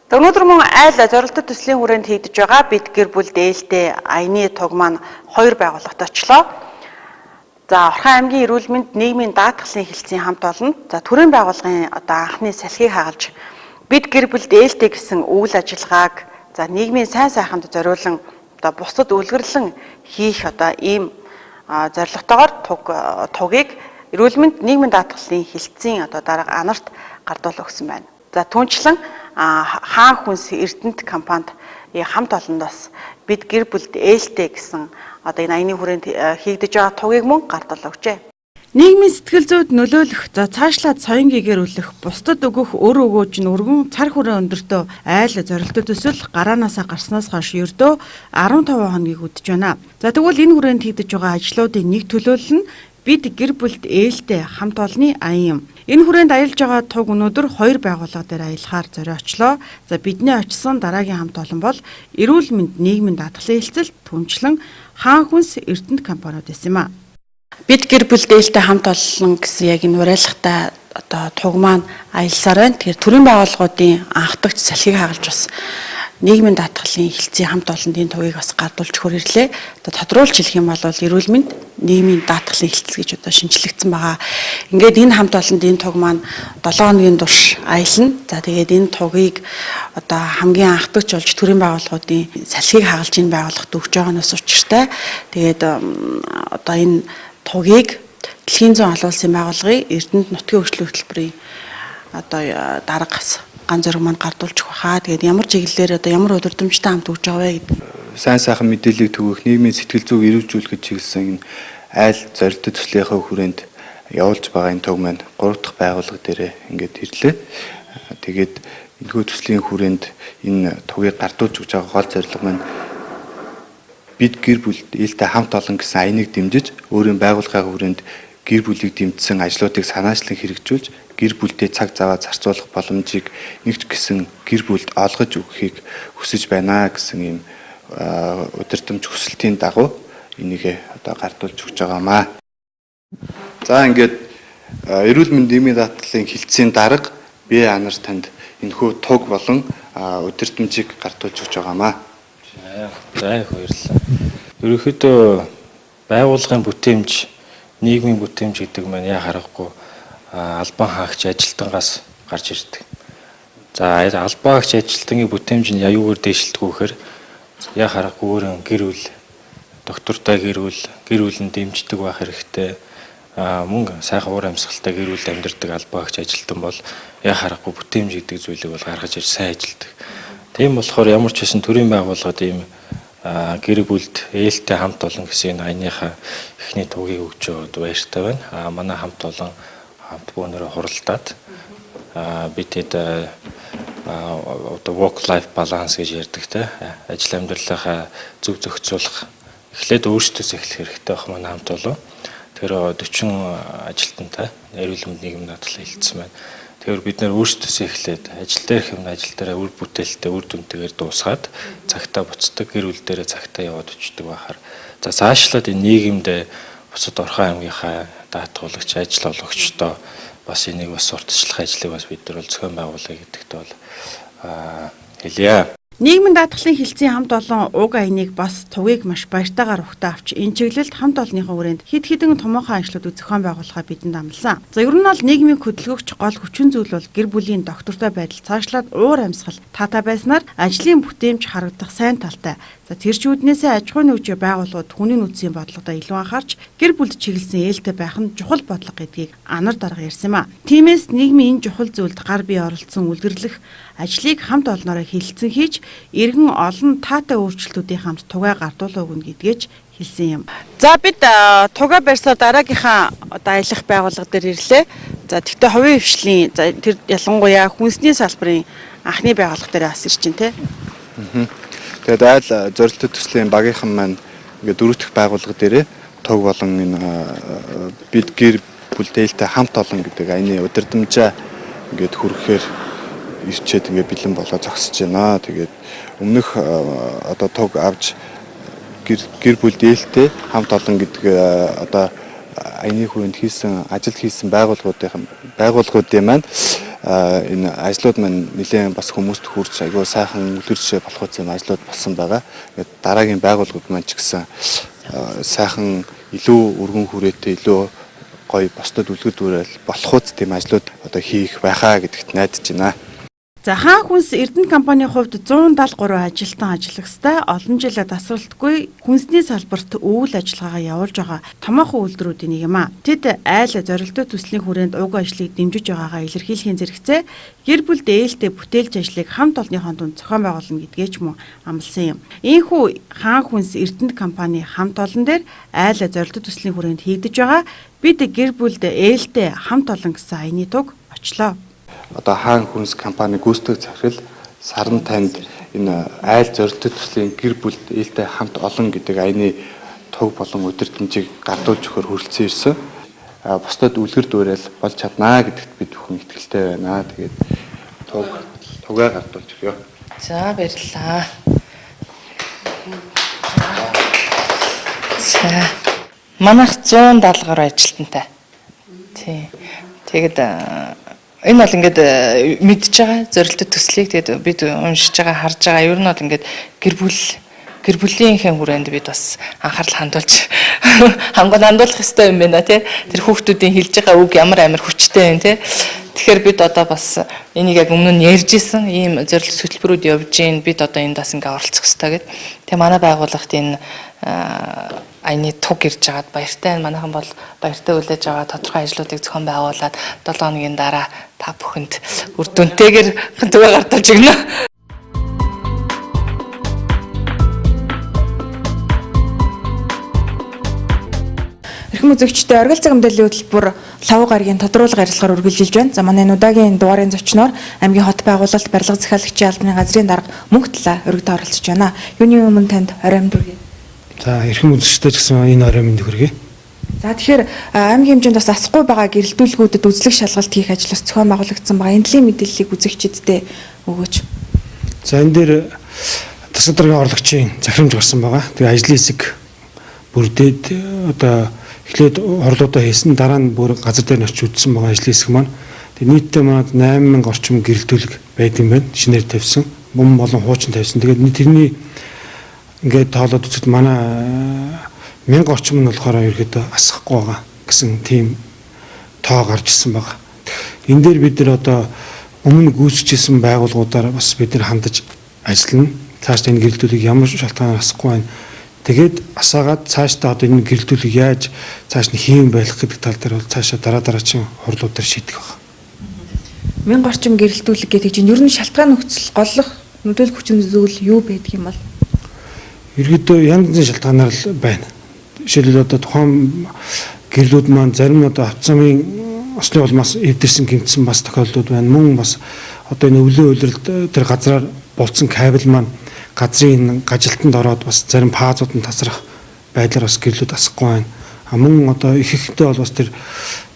Өнөөдөр мөн айл зорилттой төслийн хүрээнд хийгдэж байгаа бид гэр бүл дээлтэй аяны туг маань 2 байгууллагад очлоо. За Орхон аймгийн эрүүл мэнд нийгмийн даатгалын хэлтсийн хамт олон за төрийн байгууллагын одоо анхны салхийг хагалж бид гэр бүл дээлтэй гэсэн үйл ажиллагааг за нийгмийн сайн сайханд зориулан одоо бусдад үлгэрлэн хийх одоо ийм зорилготойгоор тугийг эрүүл мэнд нийгмийн даатгалын хэлтсийн одоо дарга анарт гардуул өгсөн байна. За түүнчлэн хаан хүнс Эрдэнэт компанид хамт олондоос бид гэр бүлд ээлтэй гэсэн одоо энэ аяны хүрээнд хийгдэж байгаа тугийг мөн гардуул өгчээ. Нийгмийн сэтгэл зүйд нөлөөлөх, за цаашлаад соён гэгэрүүлэх, бусдад өгөх өр өгөөж нүргэн цар хүрээ өндөртөө айл зорилттой төсөл гараанаасаа гарснаас хойш ердөө 15 хоногийг үдэж байна. За тэгвэл энэ хүрээнд хийгдэж байгаа ажлуудын нэг төлөөлөл нь бид гэр бүлд ээлтэй хамт олонны аян юм. Энэ хүрээнд аялж байгаа туг өнөөдөр 2 байгууллага дээр аялахаар зориочлоо. За бидний очсон дараагийн хамт олон бол эрүүл мэнд нийгмийн даатгалын хэлцэл түнчлэн хаан хүнс Эрдэнэт компаниуд байсан юм а. Бид гэр бүл дээлтэй хамт олон гэсэн яг энэ уриалгатай одоо туг маань аялсаар байна. Тэгэхээр төрийн байгууллагуудын анхдагч салхийг хагалж бас нийгмийн даатгалын хэлтсийн хамт олонны тугийг бас гардуулж хөрөрлөө. Одоо тодруулж хэлэх юм бол эрүүл мэнд нийгмийн даатгалын хэлтс гэж одоо шинжлэгдсэн байгаа. Ингээд энэ хамт олонны туг маань 7 хоногийн турш аялна. За тэгээд энэ тугийг одоо хамгийн анхдагч болж төрийн байгууллагуудын салхийг хагалж энэ байгууллагт өгч байгаанаас учиртай. Тэгээд одоо энэ тугийг Дэлхийн зүүн олон улсын байгууллагын Эрдэнэт нутгийн хөгжлийн хөтөлбөрийн одоо даргаас ганц зэрэг маань гардуулж бахаа. Тэгээд ямар чиглэлээр одоо ямар удирдамжтай хамт өгж байгаа вэ гэдэг. Сайн сайхан мэдээллийг түгэх, нийгмийн сэтгэл зүйг эрүүжүүлэхэд чиглэсэн энэ айл зорилттой төслийнхөө хүрээнд явуулж байгаа энэ туг маань 3 дахь байгууллага дээр ингээд ирлээ. Тэгээд энэхүү төслийн хүрээнд энэ тугийг гардуулж өгж байгаа гол зорилго маань бид гэр бүл ээлтэй хамт олон гэсэн аяныг дэмжиж өөрийн байгууллагын хүрээнд гэр бүлийг дэмжсэн ажлуудыг санаачлан хэрэгжүүлж гэр бүлдээ цаг заваа зарцуулах боломжийг нэгч гэсэн гэр бүлд олгож өгөхийг хүсэж байна гэсэн ийм удирдамж хүсэлтийн дагуу энийг одоо гардуулж өгч байгаамаа. За ингээд эрүүл мэндийн даатгалын хилцээний дарга би анар танд энэхүү туг болон удирдамжийг гардуулж өгч байгаамаа. За их баярлалаа. Ерөнхийдөө байгууллагын бүтээмж, нийгмийн бүтээмж гэдэг маань яа харахгүй албан хаагч ажилтангаас гарч ирдэг. За албан хаагч ажилтны бүтээмж нь аюугаар дээшилдэг вэхээр яа харахгүй өөрөө гэр бүл доктортой гэр бүлэн дэмждэг байх хэрэгтэй. Мөн сайхан уур амьсгалтай гэр бүлд амьдардаг албан хаагч ажилтан бол яа харахгүй бүтээмж гэдэг зүйлийг бол гаргаж ирж сайн ажилдаг. Тийм болохоор ямар ч хэсэн төрийн байгууллагад ийм гэр бүлд ээлтэй хамт олон гэсэн аяныхаа эхний тугийг өгч яваад баяртай байна. Манай хамт олон хамт бөөнөрө хуралдаад бид одоо work life balance гэж ярьдаг те ажил амьдралынхаа зөв зохицуулах эхлээд өөрсдөөс эхлэх хэрэгтэй байх манай хамт олон. Тэр 40 ажилтнтай эрүүл мэндийн нийгмийн даатгалын хилцсэн байна. Тэгэхээр бид нэр өөрсдөөс эхлээд ажил дээр хэм ажил дээр үр бүтээлтэй үр дүнтэйгээр дуусгаад цагтаа буцдаг гэр бүл дээрээ цагтаа яваад очдөг байхаар за цаашлаад энэ нийгэмд бусад Орхон аймгийнхаа даатгуулагч ажил олгогчдоо бас энийг бас урьдчилах ажлыг бас бид нар бол зохион байгуулъя гэдэгт бол хэлье. Нийгмийн даатгалын хилцээний хамт олон уг аяныг бас тугийг маш баяртайгаар ухтаа авч энэ чиглэлд хамт олонныхоо хүрээнд хэд хэдэн томоохон ажлуудыг зохион байгуулахаа бидэнд амласан. За ер нь бол нийгмийн хөдөлгөгч гол хүчин зүйл бол гэр бүлийн доктортой байдал цаашлаад уур амьсгал таатай байснаар ажлын бүтээмж харагдах сайн талтай. За тэрчүүднээсээ аж ахуйн нөхцөл байгууллагууд хүний нөөцийн бодлогодоо илүү анхаарч гэр бүлд чиглэсэн ээлтэй байх нь чухал бодлого гэдгийг анар дарга ярьсан юм а. Тиймээс нийгмийн энэ чухал зүйлд гар бие оролцсон үлгэрлэх ажлыг хамт олноороо хэлэлцэн хийж иргэн олон таатай өөрчлөлтүүдийн хамт тугаа гардуулах өгнө гэдгээч хэлсэн юм. За бид тугаа барьсаар дараагийнхаа аялах байгууллага дээр ирлээ. За тэгтээ хувийн хвшлийн тэр ялангуяа хүнсний салбарын анхны байгууллага дээр бас ирж байна те. Тэгээд айл зорилттой төслийн багийнхан маань ингээд дөрөвдөх байгууллага дээрээ туг болон энэ бид гэр бүлтэй хамт олон гэдэг аяны удирдамжаа ингээд хүргэхээр ирчээд ингээд бэлэн болоо зогсож байна. Тэгээд өмнөх одоо туг авч гэр бүл дээлтэй хамт олон гэдэг одоо аяны хүрээнд хийсэн ажил хийсэн байгууллагуудын маань энэ ажлууд маань нэлээд бас хүмүүст хүрч айгүй сайхан үлгэрч болох юм ажлууд болсон байгаа. Тэгээд дараагийн байгууллагууд маань ч гэсэн сайхан илүү өргөн хүрээтэй илүү гоё босдод үлгэр дүүрэл болох үст тийм ажлууд одоо хийх байхаа гэдэгт найдаж байна. За хаан хүнс Эрдэнэ компанийн хувьд 173 ажилтан ажиллагстай олон жил тасралтгүй хүнсний салбарт үйл ажиллагаагаа явуулж байгаа томоохон үйлдвэрүүдийн нэг юм а. Тэд айл зорилттой төслийн хүрээнд уг ажлыг дэмжиж байгаагаа илэрхийлэхийн зэрэгцээ гэр бүл дээлтэй бүтээлч ажлыг хамт олонныхон дунд зохион байгуулна гэдгээч мөн амласан юм. Ийхүү хаан хүнс Эрдэнэ компани хамт олон дээр айл зорилттой төслийн хүрээнд хийгдэж байгаа бид гэр бүлд ээлтэй хамт олон гэсэн аяны туг очлоо. Одоо хаан хүнс компани гүйцэтгэх захирал саран танд энэ айл зорилттой төслийн гэр бүлд ээлтэй хамт олон гэдэг аяны туг болон удирдамжийг гардуулж өгөхөөр хүрэлцэн ирсэн. Бусдад үлгэр дүүрэл болж чаднаа гэдэгт бид бүхэн итгэлтэй байна. Тэгээд тугаа гардуулж өгье. За баярлалаа. За манайх 170 гаруй ажилтнтай. Тий. Тэгээд энэ бол ингээд мэдж байгаа зорилттой төслийг тэгээд бид уншиж байгаа харж байгаа ер нь бол ингээд гэр бүлийнхээ хүрээнд бид бас анхаарал хандуулж хандуулах хэрэгтэй юм байна тий. Тэр хүүхдүүдийн хэлж байгаа үг ямар амар хүчтэй юм тий. Тэгэхээр бид одоо бас энийг яг өмнө нь ярьж исэн ийм зорилт хөтөлбөрүүд явж гин бид одоо энд бас ингээ оролцох хэрэгтэй гэд. Тэгээ манай байгууллагт энэ аяны туг ирж байгаад баяртай. Манайхан бол баяртай үлээж байгаа тодорхой ажлуудыг зохион байгуулад 7 хоногийн дараа та бүхэнд үр дүнтэйгээр тугаа гардуулж өгнө. Эрхэм үзэгчдээ оргил цаг мэдээллийн хөтөлбөр лав гарагийн тодруулга ярилцлагаар үргэлжилж байна. За манай удаагийн дугаарын зочноор аймгийн хот байгуулалт барилга захиалагчийн албаны газрын дарга мөнх талаа өргөдөө оролцож байна. Юуны өмнө танд оройн дүргийн За эрхэм үзэгчтэй ч гэсэн энэ орой мэнд хүргэе. За тэгэхээр аймгийн хэмжээнд бас асахгүй байгаа гэрэлтүүлгүүдэд үзлэг шалгалт хийх ажил бас зохион байгуулагдсан байгаа. Энэ төрлийн мэдээллийг үзэгчдэд өгөөч. За энэ дээр засаг даргын орлогчийн захирамж гарсан байгаа. Тэгээ ажлын хэсэг бүрдээд одоо эхлээд орлуудаа хийсэн, дараа нь бүр газар дээр нь очиж үзсэн байгаа ажлын хэсэг маань. Тэгээ нийтдээ манад 8000 орчим гэрэлтүүлэг байд юм байна. Шинээр тавьсан, бум болон хуучин тавьсан. Тэгээд тэрний ингээд тоолоод үзэхэд манай 1000 орчим нь болохоор ерөөдөө асахгүй байгаа гэсэн тийм тоо гарч ирсэн байгаа. Энэ дээр бид нар одоо өмнө гүйцэжсэн байгууллагуудаар бас бид нар хандаж ажиллана. Цаашдаа энэ гэрэлтүүлэг ямар шалтгаанаар асахгүй байна. Тэгээд асаагаад цаашдаа одоо энэ гэрэлтүүлэг яаж цааш нь хийм байх гэдэг тал дээр бол цаашаа дараагийн хурлуудаар шийдэх байна. 1000 орчим гэрэлтүүлэг гэдэг чинь ер нь шалтгаан нөхцөл голлох нөлөөлөх хүчин зүйл юу байдаг юм бол? Ерөөдөө янз бүрийн шалтгаанаар л байна. Жишээлбэл одоо тухайн гэрлүүд маань зарим нь одоо автозамын осны улмаас эвдэрсэн гэмтсэн бас тохиолдлууд байна. Мөн бас одоо энэ өвлөө үйлрэлд тэр газраар болцсон кабель маань газрын гажилтанд ороод бас зарим фазууд нь тасрах байдлаар бас гэрлүүд асахгүй байна. Мөн одоо их ихтэй бол бас тэр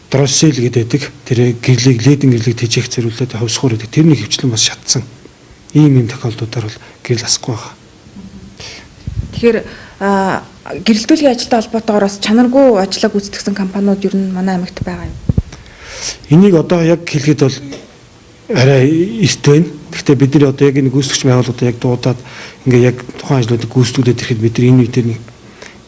дросел гэдэг тэр гэрлийг лединг гэрлийг тэжээх зэрүүлээд ховсгоор гэдэг тэрний хөвчлэн бас шатсан. Ийм тохиолдлуудаар бол гэрэл асахгүй байгаа. Тэгэхээр гэрэлтүүлгийн ажилтай холбоотойгоор бас чанаргүй ажиллааг гүйцэтгэсэн компаниуд ер нь манай аймагт байгаа юм. Энийг одоо яг хэлэхэд бол арай эрт байна. Гэхдээ бид нар одоо яг энэ гүйцэтгэгч байгууллагуудаа яг дуудаад ингээ яг тухайн ажлуудыг гүйцэтгүүлээд ирэхэд бид нар энэ үедээ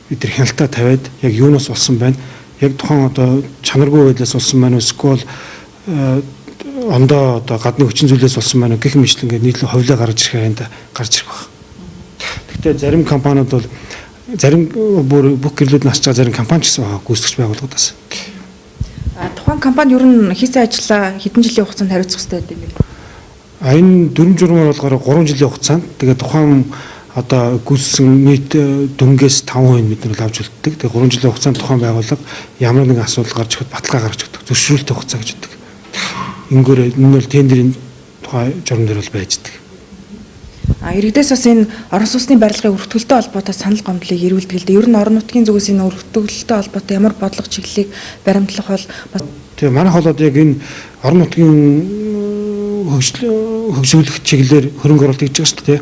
бид нар хяналтаа тавиад яг юунаас болсон байна. Яг тухайн одоо чанаргүй байдлаас болсон байна уу эсвэл ондоо одоо гадны хүчин зүйлээс болсон байна уу гэх мэт ингээ нийтлэн ховлоо гаргаж ирэх хайнда гарч ирэх байна. Гэхдээ зарим компаниуд бол зарим бүх гэрлүүд нь асч байгаа зарим компани ч гэсэн байгаа гүйцэтгэгч байгууллагуудаас. Тухайн компани ер нь хийсэн ажлаа хэдэн жилийн хугацаанд хариуцах хэрэгтэй байдаг юм бэ? Энэ дүрм журмаар болохоор 3 жилийн хугацаанд тэгээд тухайн одоо гүйцсэн нийт дүнгээс 5% бид нар авч үлддэг. Тэгээд 3 жилийн хугацаанд тухайн байгууллага ямар нэгэн асуудал гарч ирэхэд баталгаа гаргаж өгдөг. Зөвшөөрөлтөй хугацаа гэж өгдөг. Ингэгээр энэ бол тендерийн тухайн журам дээр бол байж байгаа. Иргэдээс бас энэ орон сууцны барилгын өргөтгөлтэй холбоотой санал гомдлыг ирүүлдэг л дээ. Ер нь орон нутгийн зүгээс энэ өргөтгөлтэй холбоотой ямар бодлого чиглэлийг баримтлах бол тэгээ манайх бол одоо яг энэ орон нутгийн хөгжүүлэх чиглэлээр хөрөнгө оруулалт хийж байгаа шүү дээ.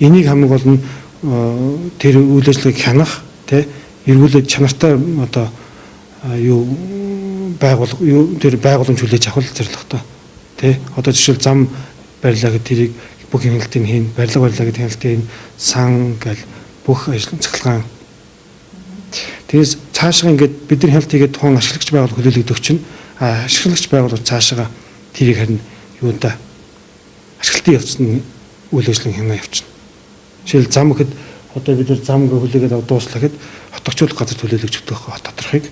Энийг хамгийн гол нь тэр үйл ажиллагааг хянах тий эргүүлээд чанартай одоо юу тэр байгууламж хүлээж авах зорилготой тий одоо жишээл зам барилаа гэдэг тэрийг бүх хяналтыг хийн барилга барилаа гэдэг хяналтыг хийн сан гэл бүх ажил цахилгаан. Тэгээс цаашаа ингээд бидний хяналт хийгээд тухайн ашиглагч байгууллага хүлээлгдэг чинь ашиглагч байгууллага цаашаа тэрийг харин юунда ашиглалтын явцны үйл ажиллагаа хянаа явчихна. Жишээл зам гэхэд одоо бид нар зам хүлээгээд дуусла гэхэд хотогчуулах газар төлөөлөгч өгдөг хот тодорхойг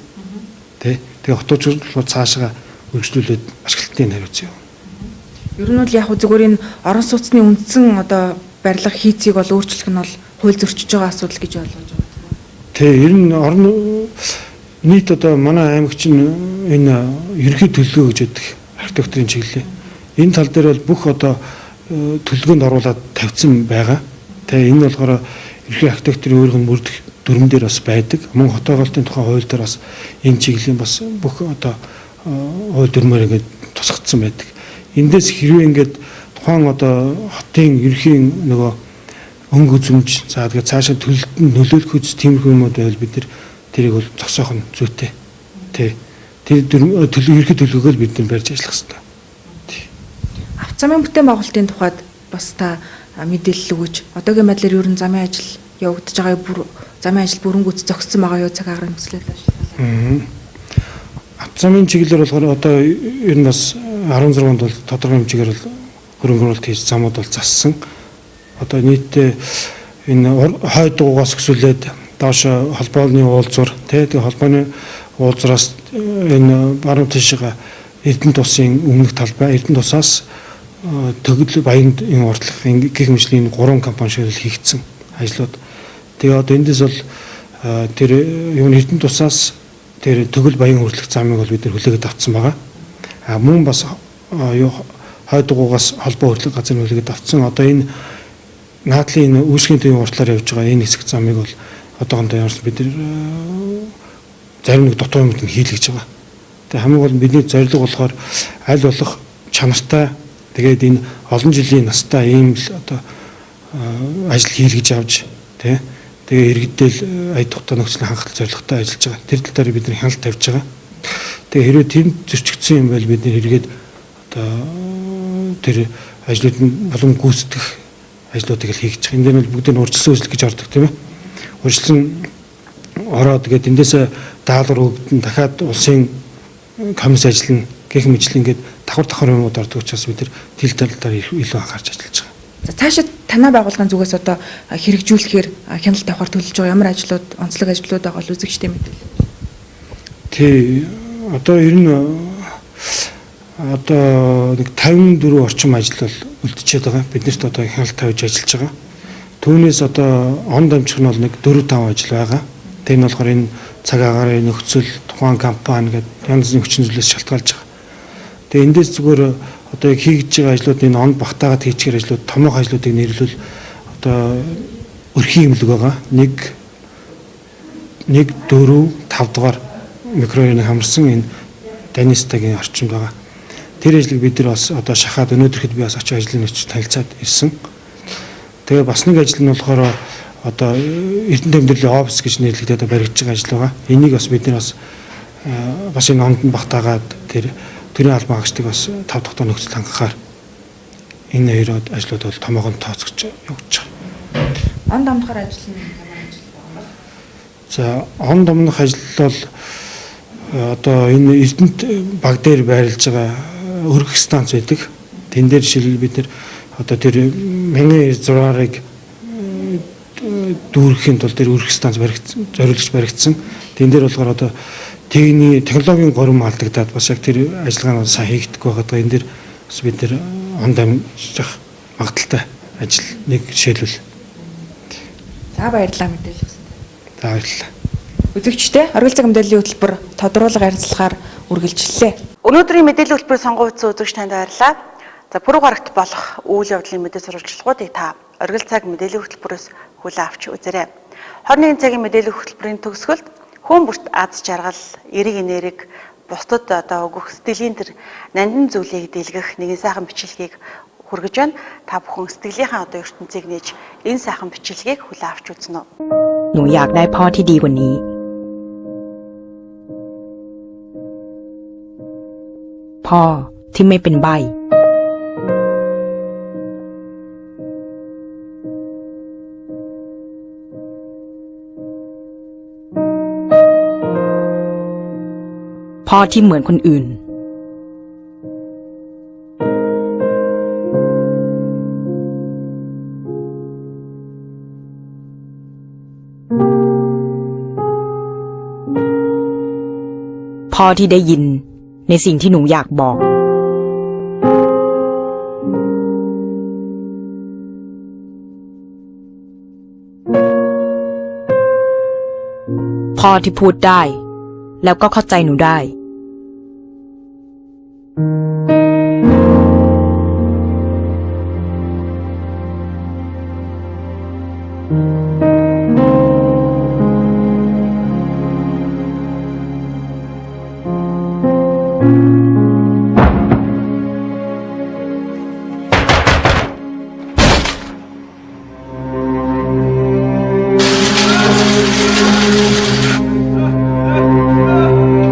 тий. Тэгээ хотогчуулах цаашаа үргэлжлүүлээд ашиглалтын хариуцсан юм. Ер нь бол яг зүгээр энэ орон сууцны үндсэн одоо барилга хийцийг бол өөрчлөх нь бол хууль зөрчиж байгаа асуудал гэж ойлгож байна. Тэ ер нь орон нийт одоо манай аймаг чинь энэ ерөнхий төлөвлөгөө гэж яддаг архитектурын чиглэлээ. Энэ тал дээр бол бүх одоо төлөвлөгөөнд оруулаад тавьсан байгаа. Тэ энэ болохоор ерөнхий архитектурын өөрийн мөрдөх дүрмэн дээр бас байдаг. Мөн хот байгуулалтын тухай хууль дээр бас энэ чиглэлийн бас бүх одоо хууль дүрмээр ингээд тусгагдсан байдаг. Эндээс хэрвээ ингээд тухайн одоо хотын ерхийн нөгөө өнгө үзэмж за тэгээд цаашаа төлөлт нь нөлөөлөх үс тиймэрхүү юмуд байвал бид нар тэрийг бол зогсоох нь зүйтэй. Тэ. Тэр ерхий төлөвлөгөөл бид нар барьж ажиллах хэрэгтэй. Автозамын бүтээн байгуулалтын тухайд бас та мэдээлэл өгөөч. Одоогийн байдлаар ер нь замын ажил явагдаж байгаа бүр замын ажил бүрэнгүүц зогссон байгаа юу цаг агаар нөхцөлөд ажиллана. Автозамын чиглэлээр болохоор одоо ер нь бас 16-нд бол тодорхой хэмжээгээр бол хөрөнгө оруулалт хийж замууд бол зассан. Одоо нийтдээ энэ хойд дугуйгаас өсвөлээд доош холбооны уулзвар тэгээ холбооны уулзраас энэ баруун тишээ Эрдэнэ тусын өмнөх талбай Эрдэнэ тусаас төгөл баянд энэ уртлах гэх мэтлийн 3 компани ширүүл хийгдсэн ажлууд. Тэгээ одоо эндээс бол тэр юуны Эрдэнэ тусаас тэр төгөл баян хүртэлх замыг бол бид нар хүлээгээд авсан байгаа. Мөн бас хойд дугуйгаас холбоо хүртэлх газар хүлээгээд авсан. Одоо энэ наадлын үүсгийн төвийн уртлаар явж байгаа энэ хэсэг замыг бол одоохондоо ямар бид нар зарим нэг дутуу юмд хийл гэж байгаа. Тэгээ хамгийн гол нь бидний зорилго болохоор аль болох чанартай тэгээд энэ олон жилийн настай ийм л одоо ажил хийл гэж авч тий тэгээ иргэдэл ая тухтай нөхцөлийн хангалттай зорилготой ажиллаж байгаа. Тэр тал дээр бид нар хяналт тавьж байгаа. Тэгээ хэрвээ тэр зөрчигдсөн юм бол бид нэр хэрэгэд одоо тэр ажлууд нь болон гүйцэтгэх ажлуудыг л хийж байгаа. Энэ дээр нь бүгд нь урьдчилсан үйлчлэг гэж ордог тийм ээ. Урьдчилсан ороод тэгээд эндээсээ даалгавар өгдөн дахиад улсын комисс ажиллана гэх мэтлэн ингээд давхар юмуд ордог учраас бид нар тэл талаар илүү анхаарч ажиллаж байгаа. За цаашид танай байгууллагын зүгээс одоо хэрэгжүүлэхээр хяналт тавихаар төлөвлөж байгаа ямар ажлууд, онцлог ажлууд байгаа бол үзэгчтэй мэдээлэл. Тий, одоо ер нь одоо нэг 54 орчим ажил бол үлдчихэд байгаа. Биднэрт одоо хяналт тавьж ажиллаж байгаа. Түүнээс одоо он дамжих нь бол нэг 4-5 ажил байгаа. Тэр нь болохоор энэ цаг агаарын нөхцөл, тухайн компани гэдэг янз бүрийн хүчин зүйлээс шалтгаалж байгаа. Тэгээ эндээс зүгээр одоо хийж байгаа ажлууд энэ он багтаагаад хийчихэр ажлууд, томоохон ажлуудыг нэрлүүл одоо өрхийн имлэг байгаа. 1 4 5 дугаар микрорайоныг хамарсан энэ Данистагийн орчинд байгаа. Тэр ажлыг бид нар бас одоо шахаад өнөөдөрхэд би бас очиж ажлын нөхцөл танилцаад ирсэн. Тэгээ бас нэг ажил нь болохоор одоо Эрдэнэ тэмдэглэлийн офис гэж нэрлэгдээд баригдаж байгаа ажил байгаа. Энийг бас бид нар бас энэ онд нь багтаагаад тэр төрийн албан хаагчдыг бас 5 дахь тоо нөхцөл хангахаар энэ хоёроо ажлууд бол томоохон тооцогч явагдаж байгаа. Он домдохоор ажил нь ямар ажил байна? За он домдох ажил бол одоо энэ Эрдэнэт баг дээр байрлаж байгаа өргөх станц байдаг. Тэн дээр жишээл бид нар одоо тэр 1600-ыг дүүрэхийн тулд тэр өргөх станц зориулж баригдсан. Тэн дээр болохоор одоо технологийн гурван алдагдаад бас яг тэр ажиллагаа нь сайн хийгдэхгүй байгаа. Энэ дээр бас бид нар он дамжих магадaltaй ажил нэг жишээлбэл. За баярлалаа мэдээлэл өгсөн. За баярлалаа. Үзэгчтэй оргил цаг мэдээллийн хөтөлбөр тодруулга харилцахаар үргэлжлэлээ. Өнөөдрийн мэдээллийн хөтөлбөрийн сонгуульд үзэгч танд баярлалаа. За пүрэв гарагт болох үйл явдлын мэдээ сурвалжлагуудыг та оргил цаг мэдээллийн хөтөлбөрөөс хүлээн авч үзээрэй. 21 цагийн мэдээллийн хөтөлбөрийн төгсгөлд хүн бүрт аз жаргал, эерэг энерги, бусдад одоо өгөх сэтгэлийн тэр нандин зүйлийг дэлгэх нэгэн сайхан бичлэгийг хүргэж байна. Та бүхэн сэтгэлийнхаа одоо ертөнцийг нээж энэ сайхан бичлэгийг хүлээн авч үзнэ үү? หนูอยากได้พ่อที่ดีกว่านี้พ่อที่ไม่เป็นใบ้พ่อที่เหมือนคนอื่นพ่อที่ได้ยินในสิ่งที่หนูอยากบอกพ่อที่พูดได้แล้วก็เข้าใจหนูได้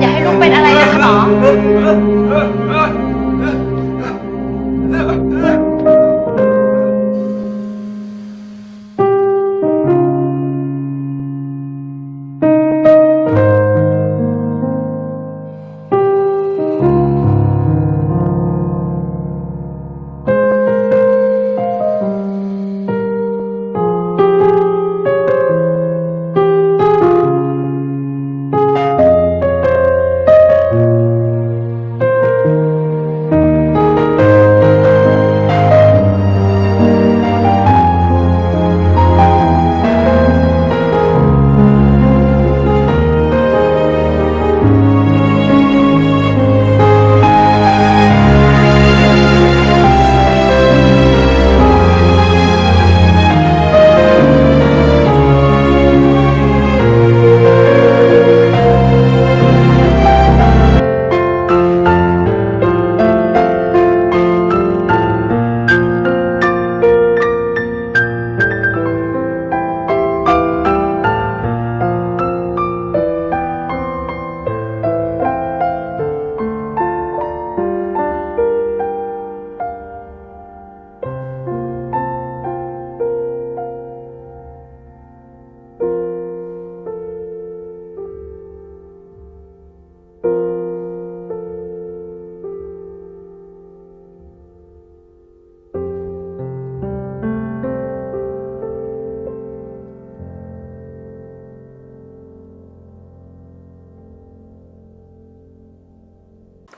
อย่าให้ลูกเป็นอะไร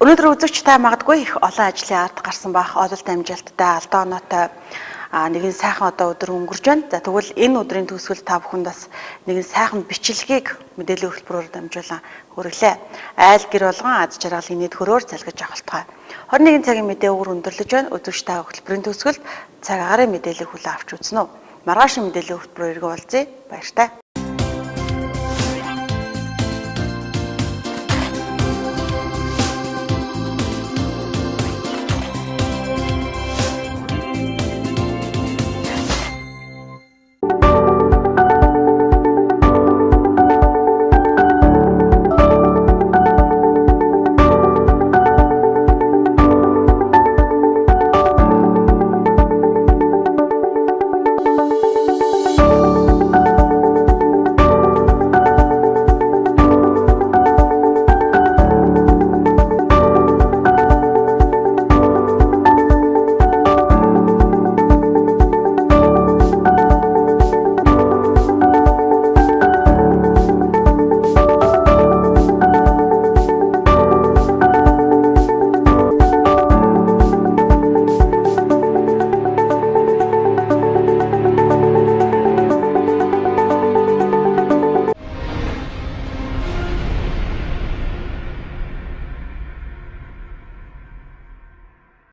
Өнөөдөр үзэгч та магадгүй их олон ажлын ард гарсан бах, ололт амжилттай, алдаа оноотой нэгэн сайхан одоо өдөр өнгөрч байна. За тэгвэл энэ өдрийн төгсгөл та бүхэнд бас нэгэн сайхан бичлэгийг мэдээллийн хөтөлбөрөөр дамжуулан хүргэлээ. Айл гэр болгон аз жаргалын нийт хөрөөр залгиж авалтгай. 21 цагийн мэдээ өгөр өндөрлөж байна. Үзэгч та хөтөлбөрийн төгсгөлд цаг агаарын мэдээлэл хүлээн авч үзнэ үү. Маргааш мэдээллийн хөтөлбөрөөр уулзъя. Баяртай.